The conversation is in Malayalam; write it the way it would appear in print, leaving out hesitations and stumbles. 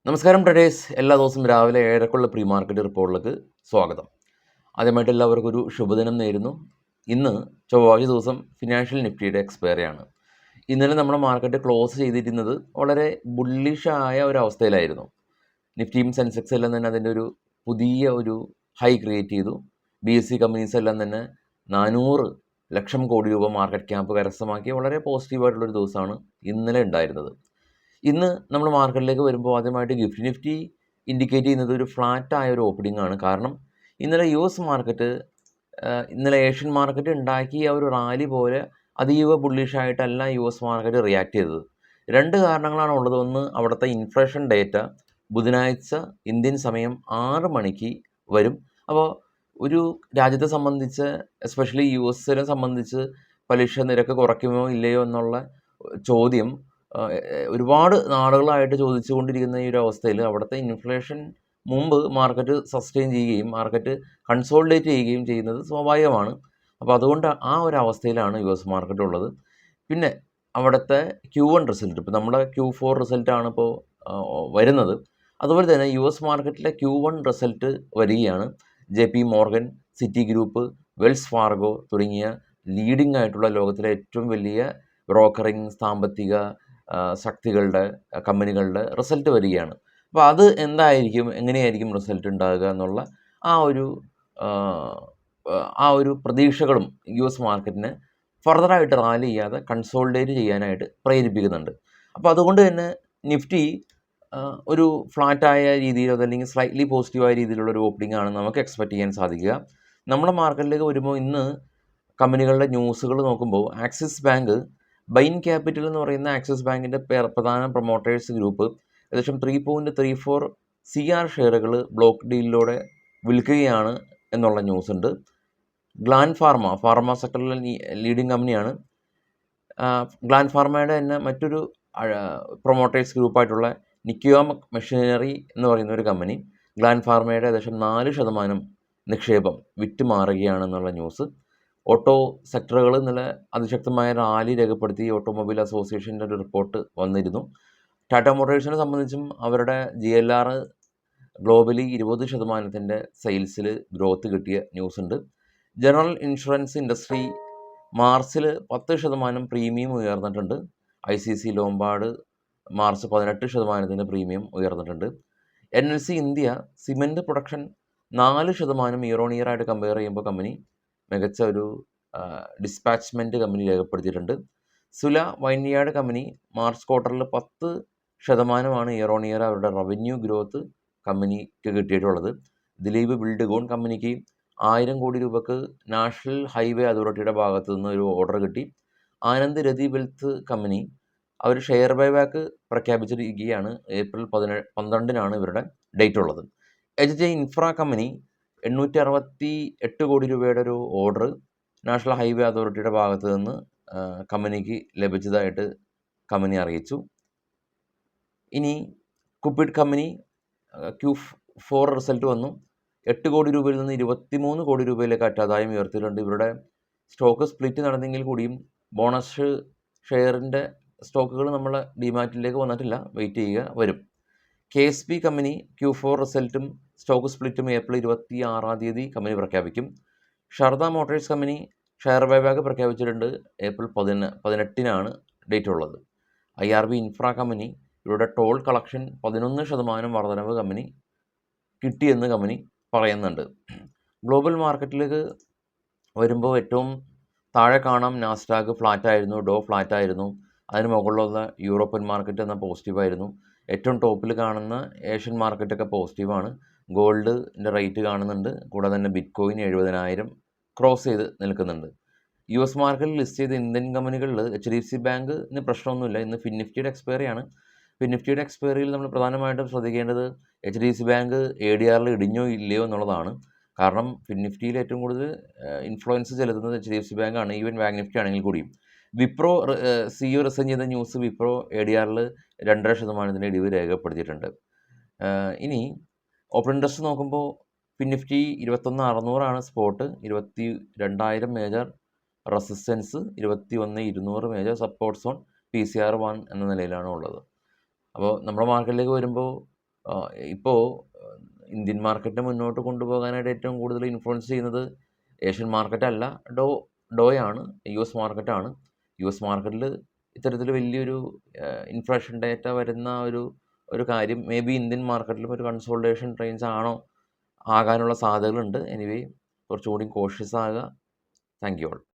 നമസ്കാരം ട്രേഡേഴ്സ്, എല്ലാ ദിവസവും രാവിലെ 7:00ക്കുള്ള പ്രീ മാർക്കറ്റ് റിപ്പോർട്ടിലേക്ക് സ്വാഗതം. ആദ്യമായിട്ട് എല്ലാവർക്കും ഒരു ശുഭദിനം നേരുന്നു. ഇന്ന് ചൊവ്വാഴ്ച ദിവസം ഫിനാൻഷ്യൽ നിഫ്റ്റിയുടെ എക്സ്പയറിയാണ്. ഇന്നലെ നമ്മുടെ മാർക്കറ്റ് ക്ലോസ് ചെയ്തിരുന്നത് വളരെ ബുള്ളിഷായ ഒരു അവസ്ഥയിലായിരുന്നു. നിഫ്റ്റിയും സെൻസെക്സ് എല്ലാം തന്നെ അതിൻ്റെ ഒരു പുതിയ ഒരു ഹൈ ക്രിയേറ്റ് ചെയ്തു. BSE കമ്പനീസ് എല്ലാം തന്നെ 400 ലക്ഷം കോടി രൂപ മാർക്കറ്റ് ക്യാപ്പ് കരസ്ഥമാക്കി വളരെ പോസിറ്റീവായിട്ടുള്ളൊരു ദിവസമാണ് ഇന്നലെ ഉണ്ടായിരുന്നത്. ഇന്ന് നമ്മൾ മാർക്കറ്റിലേക്ക് വരുമ്പോൾ ആദ്യമായിട്ട് നിഫ്റ്റി ഇൻഡിക്കേറ്റ് ചെയ്യുന്നത് ഒരു ഫ്ലാറ്റായ ഒരു ഓപ്പണിംഗ് ആണ്. കാരണം ഇന്നലെ US മാർക്കറ്റ് ഇന്നലെ ഏഷ്യൻ മാർക്കറ്റ് ഉണ്ടാക്കിയ ഒരു റാലി പോലെ അതീവ ബുള്ളിഷായിട്ടല്ല US മാർക്കറ്റ് റിയാക്ട് ചെയ്തത്. രണ്ട് കാരണങ്ങളാണ് ഉള്ളത്. ഒന്ന്, അവിടുത്തെ ഇൻഫ്ലേഷൻ ഡേറ്റ ബുധനാഴ്ച ഇന്ത്യൻ സമയം 6 മണിക്ക് വരും. അപ്പോൾ ഒരു രാജ്യത്തെ സംബന്ധിച്ച്, എസ്പെഷ്യലി US സംബന്ധിച്ച് പലിശ നിരക്ക് കുറയ്ക്കുമോ ഇല്ലയോ എന്നുള്ള ചോദ്യം ഒരുപാട് നാളുകളായിട്ട് ചോദിച്ചുകൊണ്ടിരിക്കുന്ന ഈ ഒരു അവസ്ഥയിൽ അവിടുത്തെ ഇൻഫ്ലേഷൻ മുമ്പ് മാർക്കറ്റ് സസ്റ്റെയിൻ ചെയ്യുകയും മാർക്കറ്റ് കൺസോളിഡേറ്റ് ചെയ്യുകയും ചെയ്യുന്നത് സ്വാഭാവികമാണ്. അപ്പോൾ അതുകൊണ്ട് ആ ഒരു അവസ്ഥയിലാണ് US മാർക്കറ്റ് ഉള്ളത്. പിന്നെ അവിടുത്തെ Q1 റിസൾട്ട്, ഇപ്പോൾ നമ്മുടെ Q4 റിസൾട്ടാണ് ഇപ്പോൾ വരുന്നത്. അതുപോലെ തന്നെ US മാർക്കറ്റിലെ Q1 റിസൾട്ട് വരികയാണ്. JP Morgan, city group, Wells Fargo തുടങ്ങിയ ലീഡിംഗ് ആയിട്ടുള്ള ലോകത്തിലെ ഏറ്റവും വലിയ ബ്രോക്കറിംഗ് സാമ്പത്തിക ശക്തികളുടെ കമ്പനികളുടെ റിസൾട്ട് വരികയാണ്. അപ്പോൾ അത് എന്തായിരിക്കും, എങ്ങനെയായിരിക്കും റിസൾട്ട് ഉണ്ടാകുക എന്നുള്ള ആ ഒരു പ്രതീക്ഷകളും US മാർക്കറ്റിനെ ഫർദറായിട്ട് റാലി ചെയ്യാതെ കൺസോളിഡേറ്റ് ചെയ്യാനായിട്ട് പ്രേരിപ്പിക്കുന്നുണ്ട്. അപ്പോൾ അതുകൊണ്ട് തന്നെ നിഫ്റ്റി ഒരു ഫ്ലാറ്റായ രീതിയിലോ അതല്ലെങ്കിൽ സ്ലൈറ്റ്ലി പോസിറ്റീവായ രീതിയിലുള്ള ഒരു ഓപ്പണിംഗ് ആണ് നമുക്ക് എക്സ്പെക്റ്റ് ചെയ്യാൻ സാധിക്കുക. നമ്മുടെ മാർക്കറ്റിലേക്ക് വരുമ്പോൾ ഇന്ന് കമ്പനികളുടെ ന്യൂസുകൾ നോക്കുമ്പോൾ ആക്സിസ് ബാങ്ക്, ബൈൻ ക്യാപിറ്റൽ എന്ന് പറയുന്ന ആക്സിസ് ബാങ്കിൻ്റെ പ്രധാന പ്രൊമോട്ടേഴ്സ് ഗ്രൂപ്പ് ഏകദേശം 3.34 CR ഷെയറുകൾ ബ്ലോക്ക് ഡീലിലൂടെ വിൽക്കുകയാണ് എന്നുള്ള ന്യൂസ് ഉണ്ട്. ഗ്ലാൻ ഫാർമ സെക്ടറിലെ ലീഡിംഗ് കമ്പനിയാണ്. ഗ്ലാൻ ഫാർമയുടെ തന്നെ മറ്റൊരു പ്രൊമോട്ടേഴ്സ് ഗ്രൂപ്പായിട്ടുള്ള നിക്കിയോ മെഷീനറി എന്ന് പറയുന്ന ഒരു കമ്പനി ഗ്ലാൻ ഫാർമയുടെ ഏകദേശം 4% നിക്ഷേപം വിറ്റുമാറുകയാണെന്നുള്ള ന്യൂസ്. ഓട്ടോ സെക്ടറുകൾ ഇന്നലെ അതിശക്തമായ റാലി രേഖപ്പെടുത്തി ഓട്ടോമൊബൈൽ അസോസിയേഷൻ്റെ ഒരു റിപ്പോർട്ട് വന്നിരുന്നു. ടാറ്റ മോട്ടോഴ്സിനെ സംബന്ധിച്ചും അവരുടെ GLR ഗ്ലോബലി 20% സെയിൽസിൽ ഗ്രോത്ത് കിട്ടിയ ന്യൂസ് ഉണ്ട്. ജനറൽ ഇൻഷുറൻസ് ഇൻഡസ്ട്രി മാർച്ചിൽ 10% പ്രീമിയം ഉയർന്നിട്ടുണ്ട്. ICICI ലോംബാർഡ് മാർച്ച് 18% പ്രീമിയം ഉയർന്നിട്ടുണ്ട്. NLC India cement production 4% year on year ആയിട്ട് കമ്പയർ ചെയ്യുമ്പോൾ കമ്പനി മികച്ച ഒരു ഡിസ്പാച്ച്മെൻറ്റ് കമ്പനി രേഖപ്പെടുത്തിയിട്ടുണ്ട്. സുല വൈൻയാർഡ് കമ്പനി മാർച്ച് ക്വാർട്ടറിൽ 10% ഇയർ ഓൺ ഇയർ അവരുടെ റവന്യൂ ഗ്രോത്ത് കമ്പനിക്ക് കിട്ടിയിട്ടുള്ളത്. ദിലീപ് ബിൽഡ്കോൺ കമ്പനിക്ക് 1000 കോടി രൂപക്ക് നാഷണൽ ഹൈവേ അതോറിറ്റിയുടെ ഭാഗത്തു നിന്ന് ഒരു ഓർഡർ കിട്ടി. ആനന്ദ് രതി വെൽത്ത് കമ്പനി അവർ ഷെയർ ബൈബാക്ക് പ്രഖ്യാപിച്ചിരിക്കുകയാണ്. ഏപ്രിൽ 12 ഇവരുടെ ഡേറ്റ് ഉള്ളത്. HJ ഇൻഫ്ര കമ്പനി 868 കോടി രൂപയുടെ ഒരു ഓർഡർ നാഷണൽ ഹൈവേ അതോറിറ്റിയുടെ ഭാഗത്ത് നിന്ന് കമ്പനിക്ക് ലഭിച്ചതായിട്ട് കമ്പനി അറിയിച്ചു. ഇനി കുപ്പിഡ് കമ്പനി Q4 റിസൾട്ട് വന്നു. 8 കോടി രൂപയിൽ നിന്ന് 23 കോടി രൂപയിലേക്ക് ആദായം ഉയർത്തിയിട്ടുണ്ട്. ഇവരുടെ സ്റ്റോക്ക് സ്പ്ലിറ്റ് നടന്നെങ്കിൽ കൂടിയും ബോണസ് ഷെയറിൻ്റെ സ്റ്റോക്കുകൾ നമ്മളെ ഡിമാറ്റിലേക്ക് വന്നിട്ടില്ല, വെയിറ്റ് ചെയ്യുക, വരും. KSP കമ്പനി Q4 റിസൾട്ടും സ്റ്റോക്ക് സ്പ്ലിറ്റും ഏപ്രിൽ 26 കമ്പനി പ്രഖ്യാപിക്കും. ഷാരദ മോട്ടോഴ്സ് കമ്പനി ഷെയർ ബൈബാക്ക് പ്രഖ്യാപിച്ചിട്ടുണ്ട്. ഏപ്രിൽ 18 ഡേറ്റ് ഉള്ളത്. IRB ഇൻഫ്ര കമ്പനി ഇവരുടെ ടോൾ കളക്ഷൻ 11% വർധനവ് കമ്പനി കിട്ടിയെന്ന് കമ്പനി പറയുന്നുണ്ട്. ഗ്ലോബൽ മാർക്കറ്റിലേക്ക് വരുമ്പോൾ ഏറ്റവും താഴെ കാണാം നാസ്ഡാക്ക് ഫ്ലാറ്റായിരുന്നു, ഡോ ഫ്ലാറ്റായിരുന്നു. അതിന് മുകളിലുള്ള യൂറോപ്യൻ മാർക്കറ്റ് എന്ന പോസിറ്റീവായിരുന്നു. ഏറ്റവും ടോപ്പിൽ കാണുന്ന ഏഷ്യൻ മാർക്കറ്റൊക്കെ പോസിറ്റീവാണ്. ഗോൾഡിൻ്റെ റേറ്റ് കാണുന്നുണ്ട്. കൂടാതെ തന്നെ ബിറ്റ്കോയിൻ 70,000 ക്രോസ് ചെയ്ത് നിൽക്കുന്നുണ്ട്. US മാർക്കറ്റിൽ ലിസ്റ്റ് ചെയ്ത ഇന്ത്യൻ കമ്പനികളിൽ HDFC ബാങ്കിന് പ്രശ്നമൊന്നുമില്ല. ഇന്ന് ഫിൻനിഫ്റ്റിയുടെ എക്സ്പയറിയാണ്. ഫിൻനിഫ്റ്റിയുടെ എക്സ്പയറിയിൽ നമ്മൾ പ്രധാനമായിട്ടും ശ്രദ്ധിക്കേണ്ടത് HDFC ബാങ്ക് ADRൽ ഇടിഞ്ഞോ ഇല്ലയോ എന്നുള്ളതാണ്. കാരണം ഫിൻനിഫ്റ്റിയിൽ ഏറ്റവും കൂടുതൽ ഇൻഫ്ലുവൻസ് ചെലുത്തുന്നത് HDFC ബാങ്കാണ്, ഈവൻ ബാങ്ക് നിഫ്റ്റി ആണെങ്കിൽ കൂടിയും. വിപ്രോ CEO റിസൈൻ ചെയ്ത ന്യൂസ് വിപ്രോ ADRൽ 2.5% ഇടിവ് രേഖപ്പെടുത്തിയിട്ടുണ്ട്. ഇനി ഓപ്പൺ ഇൻട്രസ്റ്റ് നോക്കുമ്പോൾ FinNifty 21,600 spot, 22,000 major resistance, 21,200 major support zone, PCR 1 എന്ന നിലയിലാണ് ഉള്ളത്. അപ്പോൾ നമ്മുടെ മാർക്കറ്റിലേക്ക് വരുമ്പോൾ ഇപ്പോൾ ഇന്ത്യൻ മാർക്കറ്റിനെ മുന്നോട്ട് കൊണ്ടുപോകാനായിട്ട് ഏറ്റവും കൂടുതൽ ഇൻഫ്ലുവൻസ് ചെയ്യുന്നത് ഏഷ്യൻ മാർക്കറ്റല്ല, ഡോയാണ്, US മാർക്കറ്റാണ്. US മാർക്കറ്റിൽ ഇത്തരത്തിൽ വലിയൊരു ഇൻഫ്ലേഷൻ ഡേറ്റ വരുന്ന ഒരു കാര്യം മേ ബി ഇന്ത്യൻ മാർക്കറ്റിലും ഒരു കൺസോൾട്ടേഷൻ ട്രെൻഡ്സ് ആകാനുള്ള സാധ്യതകളുണ്ട്. എനിവേ കുറച്ചുകൂടി കോഷ്യസ് ആകുക. Thank you all.